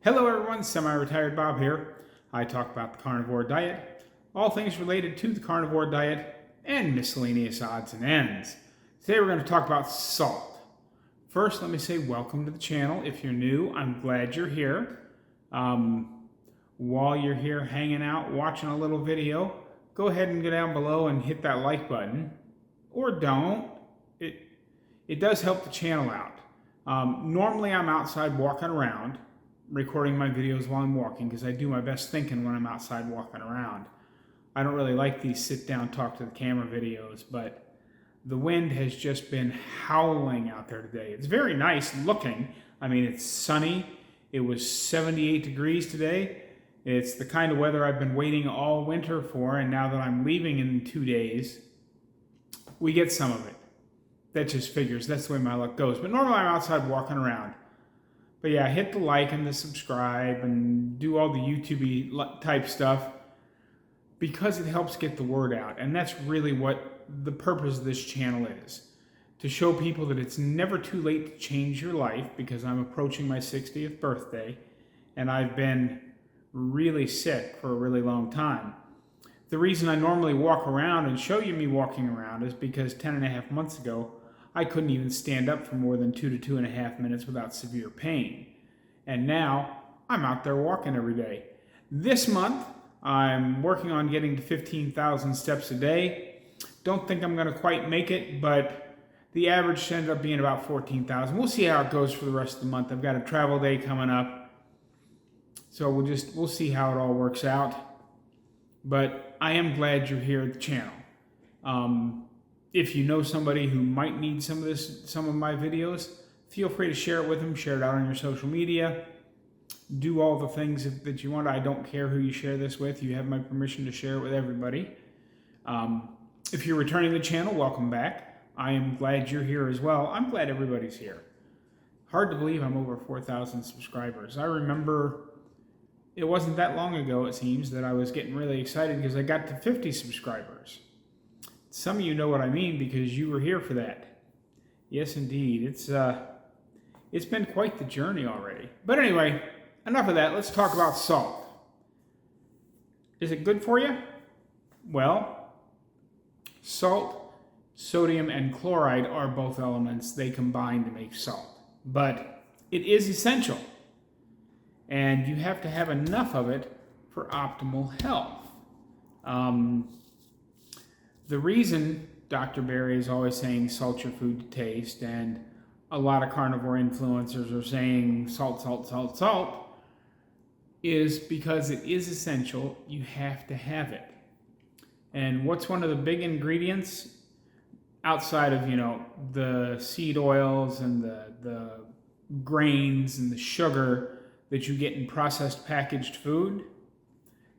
Hello everyone, semi-retired Bob here. I talk about the carnivore diet, all things related to the carnivore diet, and miscellaneous odds and ends. Today we're going to talk about salt. First, let me say welcome to the channel. If you're new, I'm glad you're here. While you're here hanging out, watching a little video, go ahead and go down below and hit that like button. Or don't. It does help the channel out. Normally I'm outside walking around, recording my videos while I'm walking because I do my best thinking when I'm outside walking around. I don't really like these sit down talk to the camera videos, but the wind has just been howling out there today. It's very nice looking. I mean, it's sunny. It was 78 degrees today. It's the kind of weather I've been waiting all winter for, and now that I'm leaving in 2 days, we get some of it. That just figures. That's the way my luck goes. But normally I'm outside walking around. But yeah, hit the like and the subscribe and do all the YouTube-y type stuff because it helps get the word out. And that's really what the purpose of this channel is. To show people that it's never too late to change your life, because I'm approaching my 60th birthday and I've been really sick for a really long time. The reason I normally walk around and show you me walking around is because 10.5 months ago, I couldn't even stand up for more than 2 to 2.5 minutes without severe pain. And now I'm out there walking every day. This month, I'm working on getting to 15,000 steps a day. Don't think I'm going to quite make it, but the average ended up being about 14,000. We'll see how it goes for the rest of the month. I've got a travel day coming up. So we'll see how it all works out. But I am glad you're here at the channel. If you know somebody who might need some of my videos, feel free to share it with them. Share it out on your social media. Do all the things that you want. I don't care who you share this with. You have my permission to share it with everybody. If you're returning to the channel, welcome back. I am glad you're here as well. I'm glad everybody's here. Hard to believe I'm over 4,000 subscribers. I remember it wasn't that long ago, it seems, that I was getting really excited because I got to 50 subscribers. Some of you know what I mean because you were here for that. Yes, indeed. It's been quite the journey already. But anyway, enough of that. Let's talk about salt. Is it good for you? Well, salt, sodium, and chloride are both elements. They combine to make salt. But it is essential. And you have to have enough of it for optimal health. The reason Dr. Berry is always saying salt your food to taste, and a lot of carnivore influencers are saying salt, salt, salt, salt, is because it is essential. You have to have it. And what's one of the big ingredients outside of, the seed oils and the grains and the sugar that you get in processed packaged food?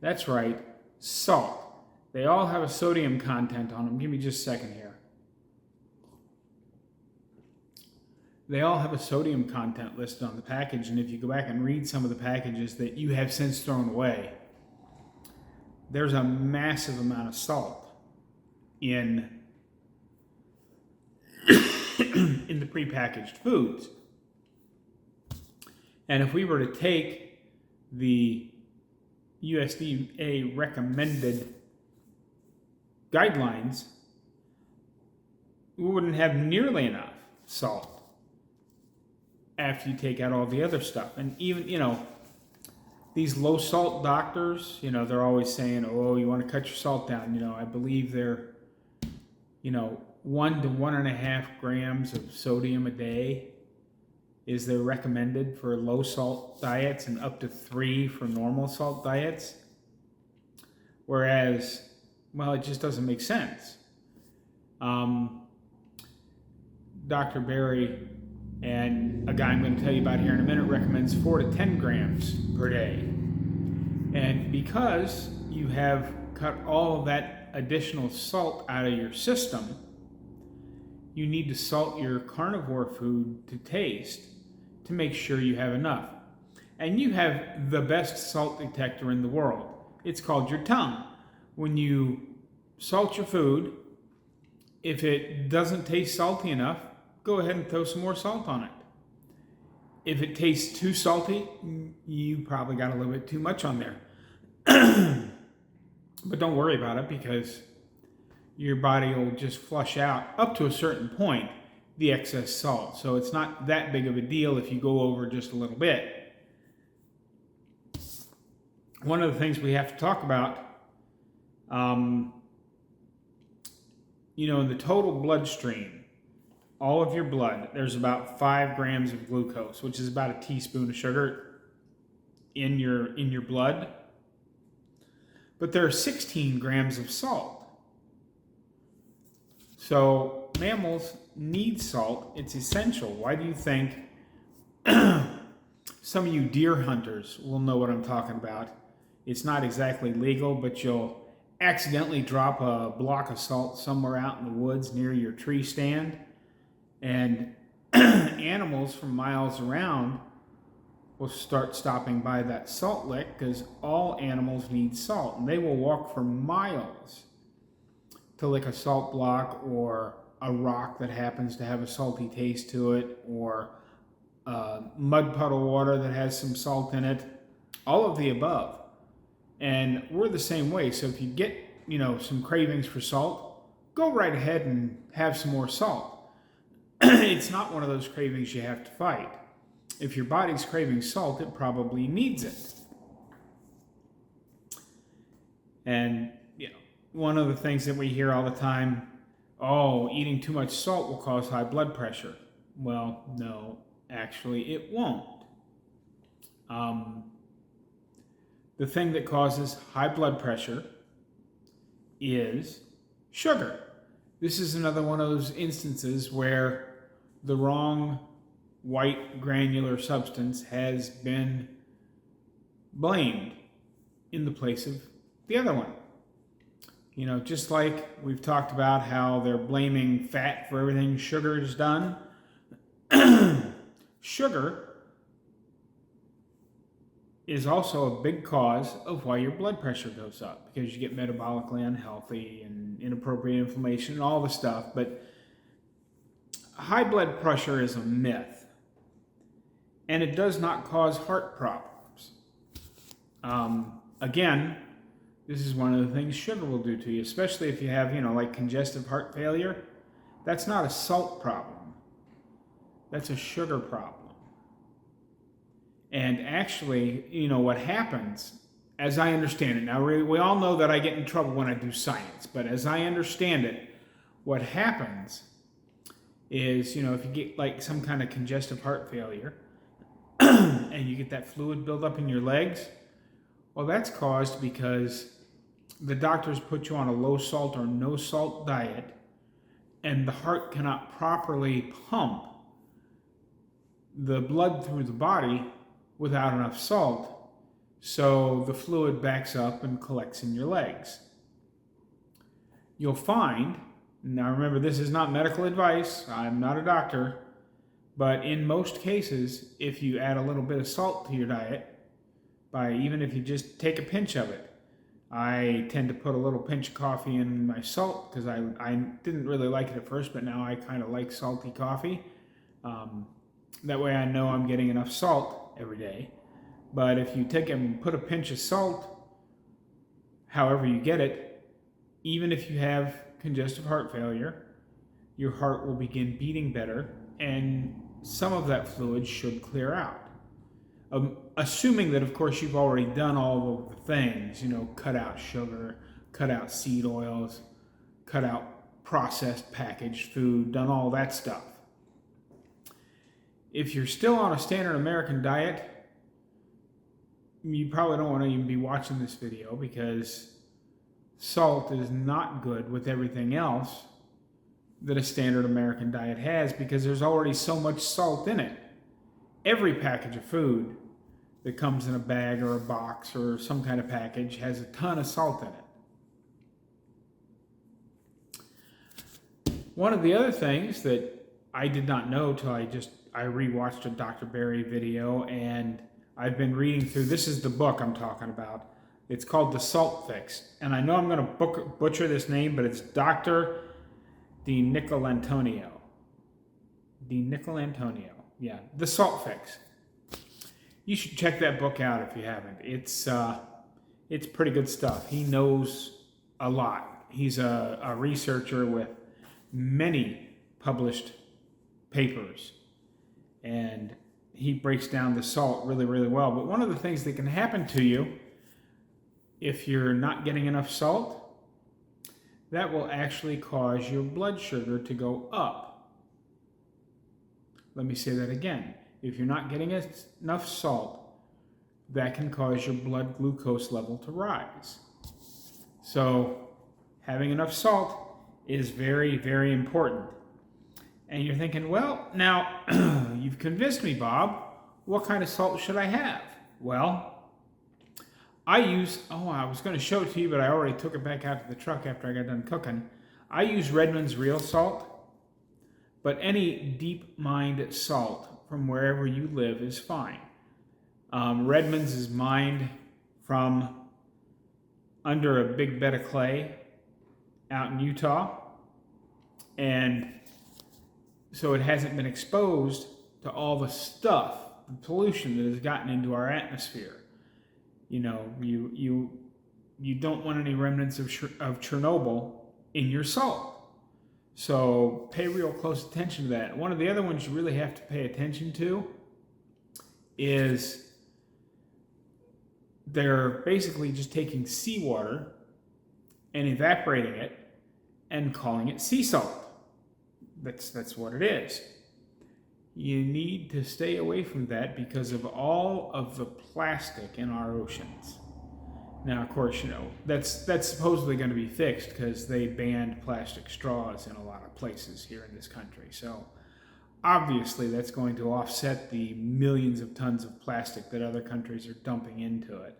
That's right, salt. They all have a sodium content on them. Give me just a second here. They all have a sodium content listed on the package, and if you go back and read some of the packages that you have since thrown away, there's a massive amount of salt in the prepackaged foods. And if we were to take the USDA recommended guidelines, we wouldn't have nearly enough salt after you take out all the other stuff. And even, these low salt doctors, they're always saying, oh, you want to cut your salt down. I believe they're, 1 to 1.5 grams of sodium a day is they're recommended for low salt diets and up to 3 for normal salt diets. Whereas, well, it just doesn't make sense. Dr. Berry and a guy I'm going to tell you about here in a minute recommends 4 to 10 grams per day. And because you have cut all of that additional salt out of your system, you need to salt your carnivore food to taste to make sure you have enough. And you have the best salt detector in the world. It's called your tongue. When you salt your food, if it doesn't taste salty enough, go ahead and throw some more salt on it. If it tastes too salty, you probably got a little bit too much on there. But don't worry about it, because your body will just flush out up to a certain point the excess salt. So it's not that big of a deal if you go over just a little bit. One of the things we have to talk about, in the total bloodstream, all of your blood, there's about 5 grams of glucose, which is about a teaspoon of sugar in your blood. But there are 16 grams of salt. So mammals need salt. It's essential. Why do you think some of you deer hunters will know what I'm talking about? It's not exactly legal, but you'll accidentally drop a block of salt somewhere out in the woods near your tree stand, and animals from miles around will start stopping by that salt lick, because all animals need salt, and they will walk for miles to lick a salt block or a rock that happens to have a salty taste to it, or mud puddle water that has some salt in it, all of the above. And we're the same way. So if you get, some cravings for salt, go right ahead and have some more salt. It's not one of those cravings you have to fight. If your body's craving salt, it probably needs it. And one of the things that we hear all the time, eating too much salt will cause high blood pressure. Well, no, actually it won't. The thing that causes high blood pressure is sugar. This is another one of those instances where the wrong white granular substance has been blamed in the place of the other one. Just like we've talked about how they're blaming fat for everything sugar has done. Sugar is also a big cause of why your blood pressure goes up, because you get metabolically unhealthy and inappropriate inflammation and all the stuff. But high blood pressure is a myth, and it does not cause heart problems. Again, this is one of the things sugar will do to you, especially if you have, like congestive heart failure. That's not a salt problem. That's a sugar problem. And actually, what happens, as I understand it, now we all know that I get in trouble when I do science, but as I understand it, what happens is, if you get like some kind of congestive heart failure and you get that fluid buildup in your legs, well, that's caused because the doctors put you on a low salt or no salt diet, and the heart cannot properly pump the blood through the body without enough salt, so the fluid backs up and collects in your legs. You'll find, now remember, this is not medical advice, I'm not a doctor, but in most cases, if you add a little bit of salt to your diet, even if you just take a pinch of it, I tend to put a little pinch of coffee in my salt, because I didn't really like it at first, but now I kind of like salty coffee. That way I know I'm getting enough salt every day. But if you take and put a pinch of salt, however you get it, even if you have congestive heart failure, your heart will begin beating better, and some of that fluid should clear out. Assuming that, of course, you've already done all of the things, cut out sugar, cut out seed oils, cut out processed packaged food, done all that stuff. If you're still on a standard American diet, you probably don't want to even be watching this video, because salt is not good with everything else that a standard American diet has, because there's already so much salt in it. Every package of food that comes in a bag or a box or some kind of package has a ton of salt in it. One of the other things that I did not know till I rewatched a Dr. Berry video, and I've been reading through, this is the book I'm talking about. It's called The Salt Fix. And I know I'm going to butcher this name, but it's Dr. DiNicolantonio. Yeah, The Salt Fix. you should check that book out if you haven't. It's pretty good stuff. He knows a lot. He's a researcher with many published papers, and he breaks down the salt really, really well. But one of the things that can happen to you if you're not getting enough salt, that will actually cause your blood sugar to go up. Let me say that again. If you're not getting enough salt, that can cause your blood glucose level to rise. So having enough salt is very, very important. And you're thinking, well, now you've convinced me, Bob. What kind of salt should I have? Well, I was going to show it to you, but I already took it back out to the truck after I got done cooking. I use Redmond's Real Salt, but any deep mined salt from wherever you live is fine. Redmond's is mined from under a big bed of clay out in Utah, and so it hasn't been exposed to all the stuff, the pollution that has gotten into our atmosphere. You know, you don't want any remnants of Chernobyl in your salt. So pay real close attention to that. One of the other ones you really have to pay attention to is they're basically just taking seawater and evaporating it and calling it sea salt. That's what it is. You need to stay away from that because of all of the plastic in our oceans. Now, of course, you know, that's supposedly going to be fixed because they banned plastic straws in a lot of places here in this country. So obviously that's going to offset the millions of tons of plastic that other countries are dumping into it.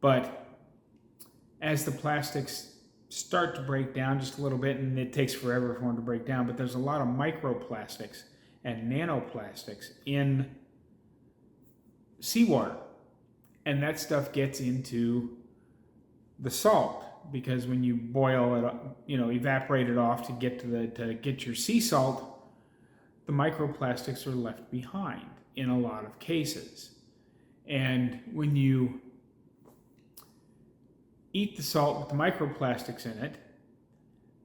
But as the plastics start to break down just a little bit, and it takes forever for them to break down, but there's a lot of microplastics and nanoplastics in seawater. And that stuff gets into the salt because when you boil it, you know, evaporate it off to get your sea salt, the microplastics are left behind in a lot of cases. And when you eat the salt with the microplastics in it,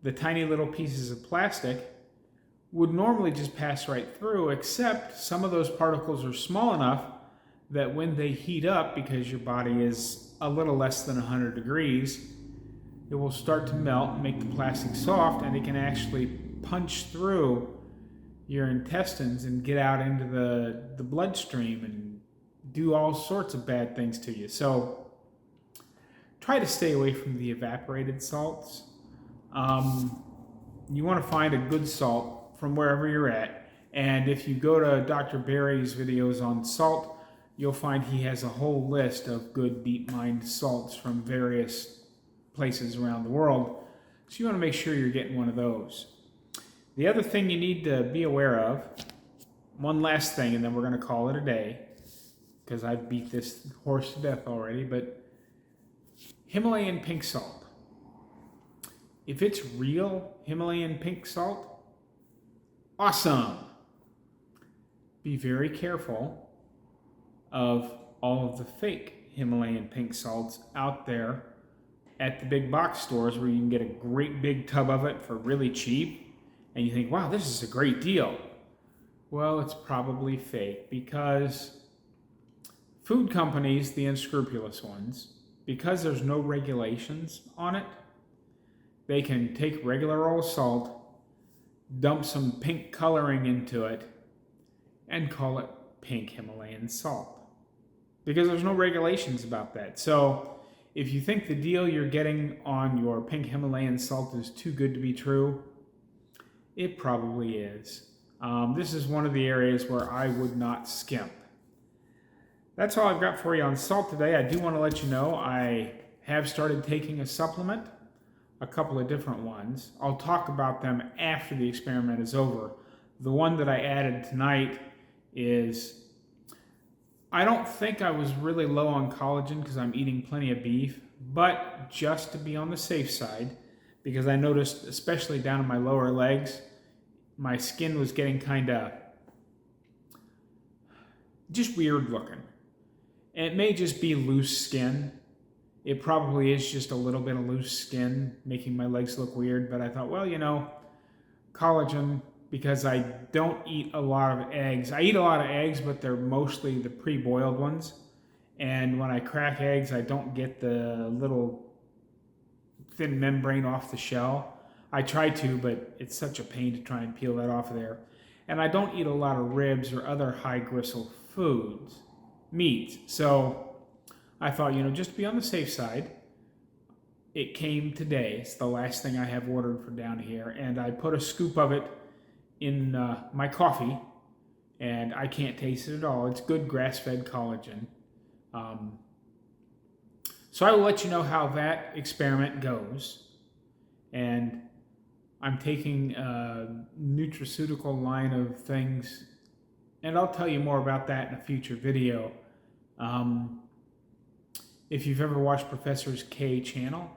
the tiny little pieces of plastic would normally just pass right through, except some of those particles are small enough that when they heat up, because your body is a little less than 100 degrees, it will start to melt and make the plastic soft, and it can actually punch through your intestines and get out into the bloodstream and do all sorts of bad things to you. So try to stay away from the evaporated salts. You want to find a good salt from wherever you're at. And if you go to Dr. Barry's videos on salt, you'll find he has a whole list of good deep mined salts from various places around the world. So you want to make sure you're getting one of those. The other thing you need to be aware of, one last thing, and then we're going to call it a day, because I've beat this horse to death already, but Himalayan pink salt. If it's real Himalayan pink salt, awesome. Be very careful of all of the fake Himalayan pink salts out there at the big box stores where you can get a great big tub of it for really cheap and you think, wow, this is a great deal. Well, it's probably fake because food companies, the unscrupulous ones, because there's no regulations on it, they can take regular old salt, dump some pink coloring into it, and call it pink Himalayan salt. Because there's no regulations about that. So if you think the deal you're getting on your pink Himalayan salt is too good to be true, it probably is. This is one of the areas where I would not skimp. That's all I've got for you on salt today. I do want to let you know I have started taking a supplement, a couple of different ones. I'll talk about them after the experiment is over. The one that I added tonight is, I don't think I was really low on collagen because I'm eating plenty of beef, but just to be on the safe side, because I noticed, especially down in my lower legs, my skin was getting kind of just weird looking. And it may just be loose skin. It probably is just a little bit of loose skin making my legs look weird, but I thought, well, collagen, because I don't eat a lot of eggs. I eat a lot of eggs, but they're mostly the pre-boiled ones. And when I crack eggs, I don't get the little thin membrane off the shell. I try to, but it's such a pain to try and peel that off of there. And I don't eat a lot of ribs or other high gristle meats. So I thought, just to be on the safe side, it came today. It's the last thing I have ordered for down here. And I put a scoop of it in my coffee, and I can't taste it at all. It's good grass-fed collagen. So I will let you know how that experiment goes. And I'm taking a nutraceutical line of things, and I'll tell you more about that in a future video. If you've ever watched Professor K's channel,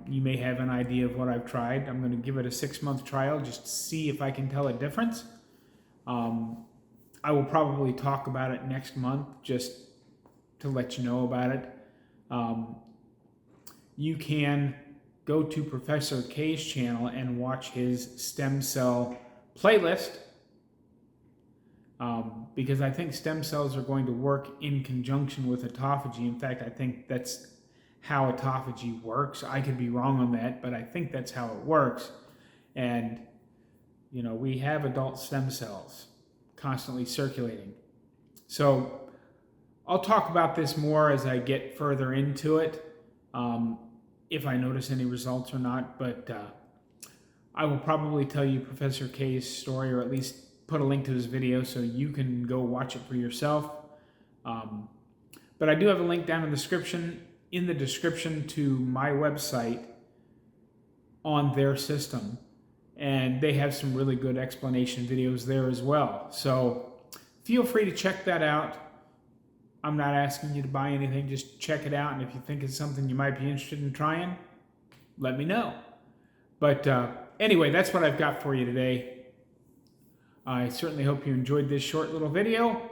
you may have an idea of what I've tried. I'm going to give it a 6-month trial just to see if I can tell a difference. I will probably talk about it next month just to let you know about it. You can go to Professor K's channel and watch his stem cell playlist, because I think stem cells are going to work in conjunction with autophagy. In fact, I think that's how autophagy works. I could be wrong on that, but I think that's how it works. And, we have adult stem cells constantly circulating. So I'll talk about this more as I get further into it, if I notice any results or not, but I will probably tell you Professor K's story, or at least put a link to his video so you can go watch it for yourself. But I do have a link down in the description to my website on their system, and they have some really good explanation videos there as well. So feel free to check that out. I'm not asking you to buy anything, just check it out, and if you think it's something you might be interested in trying, let me know. But anyway, that's what I've got for you today. I certainly hope you enjoyed this short little video.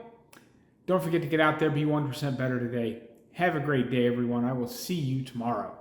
Don't forget to get out there, be 1% better today. Have a great day, everyone. I will see you tomorrow.